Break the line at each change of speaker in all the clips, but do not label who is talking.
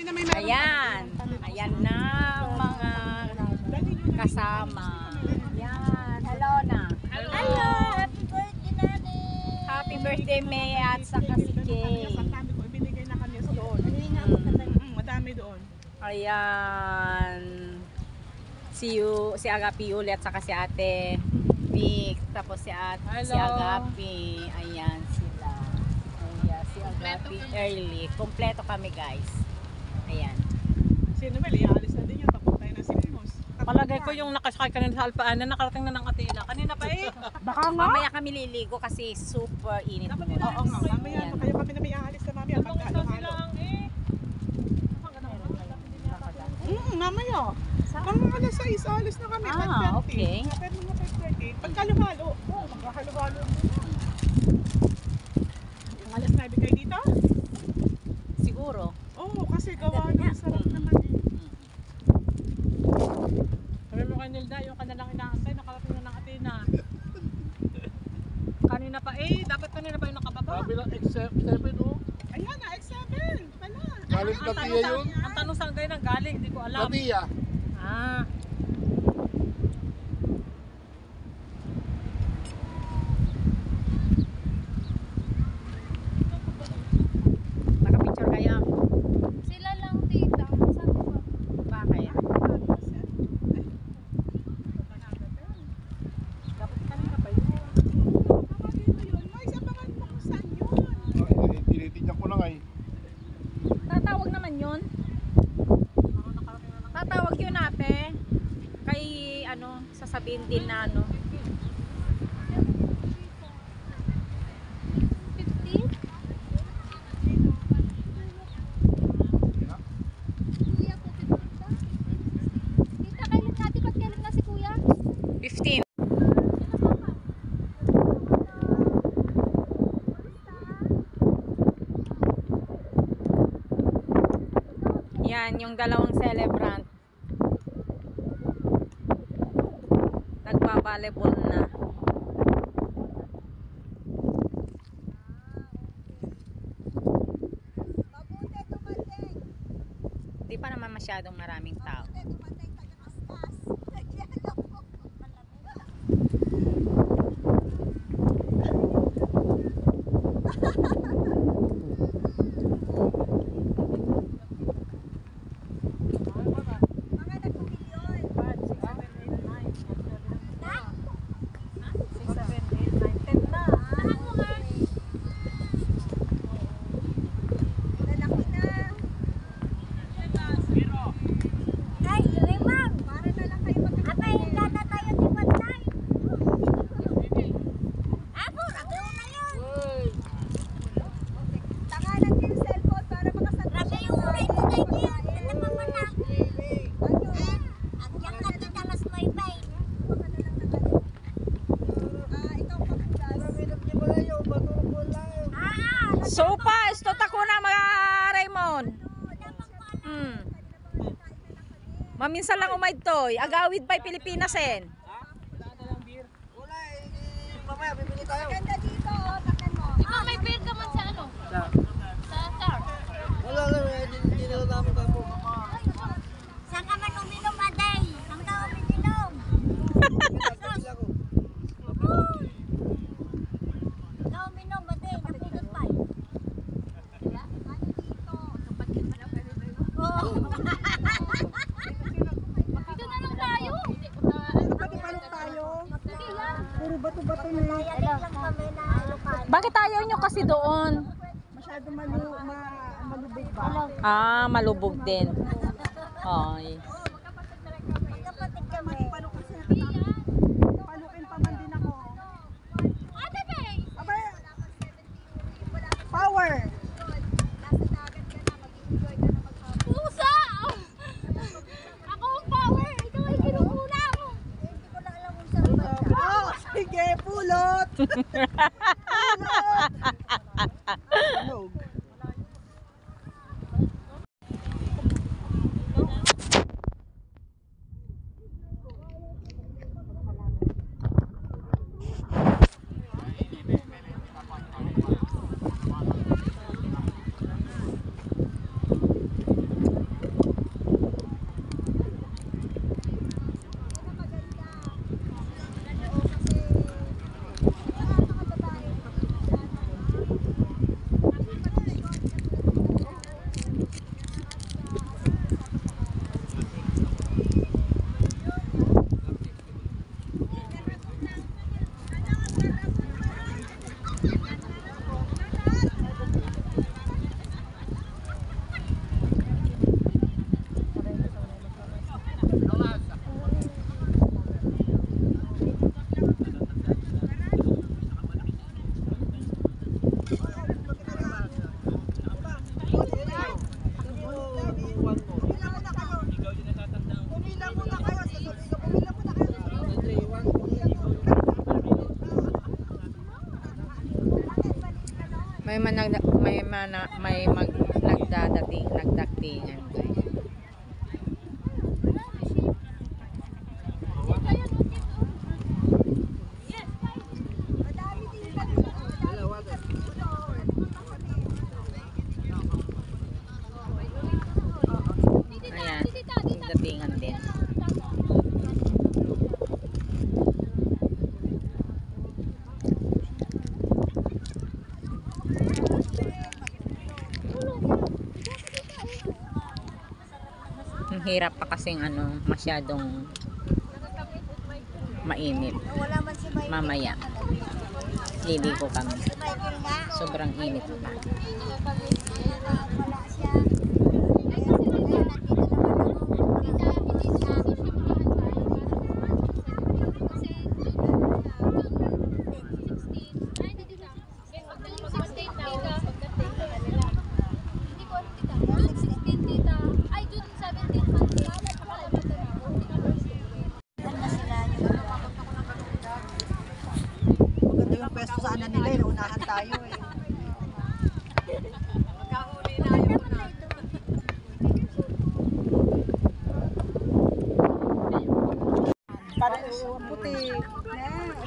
Ayan. Ayan na ang mga kasama. Ayan. Hello na. Hello.
Happy birthday, Nani!
Happy birthday, May at saka si Kay.
Binigay na kanya sa doon. Madami doon.
Ayan. Si Agapi ulit at saka si Ate Vic. Tapos si Agapi. Ayan sila. Ayan, si Agapi early. Kompleto kami, guys. Ayan.
Sino may ialis na din yun. Papuntay na si Minos.
Palagay ko yung nakasakay kanina sa Alpaan na nakarating na ng Athena. Kanina pa eh.
Baka mamaya kami liligo kasi super init.
Oo nga, mamaya
Ayan.
kayo kami na may aalis na mami. Pagkahalo-halo. Mamaya. Mga alas 6, alis na kami.
Okay.
Pwede mga 5:30. Pagkahalo-halo. Magkahalo-halo. Yung alas 9 kayo dito?
Siguro.
Oo, kasi gawa ng sarap naman eh.
Sabi mo kay Nilda, yung kanilang inaantay, nakarating na ng Athena. Kanina pa eh, dapat kanina pa yung nakababa.
Sabi lang X7 oh.
Ayan na, X7 pala.
Galing Katia yun.
Ang tanong saan kayo nang galing, hindi ko alam.
Katia.
Ah.
Nakapicture kayo.
Sila lang, tita. Sabi ko.
Bakit?
Dapat kanina pa yun.
Ay, sabangan mo kung saan yun.
Tinitignan ko lang ay.
Tatawag naman yun. Tatawag yun ate. Kay ano, sasabihin din na ano.
15? Kuya po, tita. Tita, kailan natin? Ba't kailan na si kuya?
15. Yan, yung dalawang celebrant. Nagbabalebol na.
Mabuti, dumating.
Di pa naman masyadong maraming tao.
Dumating ka ng askas. Nagyan ako. Mga nagpumilyon.
5, 6, 7, 8, 9, 10, 11,
Na?
6, 7, 8, 9, 10 na.
Saan mo nga? Lalaki na. Ay, limang. Para na lang kayo magkakita. Abay, lata tayo di Panday. Ako, rabi mo na yun. Tangalan ko yung cellphone para makasal. Rabi yung uray mo kay Kiyo. Alam mo man na. Ano? Ang yang natin alas may bay. Ikaw pakugas.
Sopa, esto tako na mga Raymond. Maminsan lang umayd toy. Agawid pa'y Pilipinas eh.
Ganda dito, taknan mo. Ikaw may beer ka man sa ano? Sa Star. Saan ka man uminom, Aday? Saan ka uminom? Ikaw uminom, Aday. Napulot pa eh. Diba? Oo. Dito na lang tayo.
Puro bato-bato na lang.
Lang kami na lukan.
Bakit ayaw nyo kasi doon?
Masyado malubog ba?
Ah, malubog din. Ay.
Magkapatid kami.
Palukin pa man din ako.
Ate May!
Abay, power!
Nasa dagat ka na, mag-enjoy ka na maghapon. Pusa! Ako ang power! Ikaw ay kinukulang! Hindi ko na alam kung saan ba siya.
Oh, sige, pulot! Pulot!
nagdatingan. Ayan, nagdatingan din. Ang hirap pa kasing masyadong mainit.
Wala man si Michael.
Mamaya, liligo kami.
Si Michael nga.
Sobrang init pa.
Wala siya. Kaya nandito naman
Maganda yung pwesto sa anan nila, unahan tayo eh. Parang puti.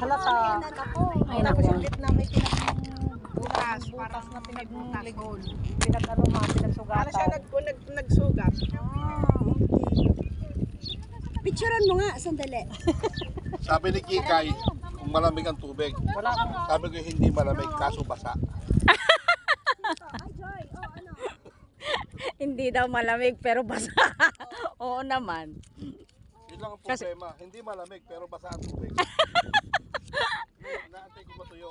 Halata.
Ay,
Tapos
naku.
yung gitna may butas na pinagligol. Pinagsugatan. Para siya nagsugat.
Picturean mo nga, sandali.
Sabi ni Kikay, kung malamig ang tubig. Sabi ko hindi malamig, kaso basa.
Hindi daw malamig pero basa. Oo naman.
Yun lang ang problema. Hindi malamig, pero basa ang tubig. Naantay ko matuyo.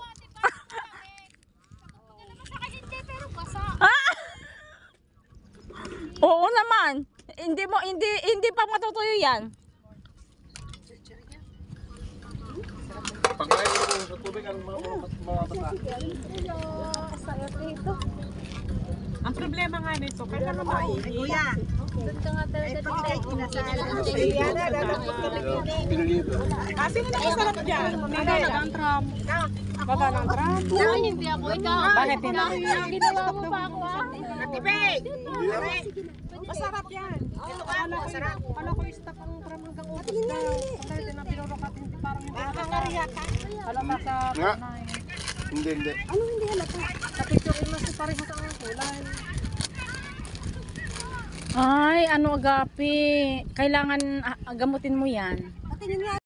Oo naman. Hindi pa matutuyo yan.
Pag may ko sa tubig, ang mga basa.
Ang problema nga nito, kaya na mainit. Kuya, pagkay kinasal.
Pinulito.
Kasi na nakasarap dyan. Baba ng tram. Baba ng tram.
Hindi ako ikaw.
Bakit hindi?
Ginawa mo pa ako
Katibig! Masarap yan. Ito ka, masarap. Kala ko stop ang tram hanggang utos daw. Kaya din na pinurukat, hindi parang yung kakariya ka. Halata sa
Nga. Hindi.
sa picture mas parehas ang kulay.
Ay, agapi. Kailangan gamutin mo yan.
Pati nga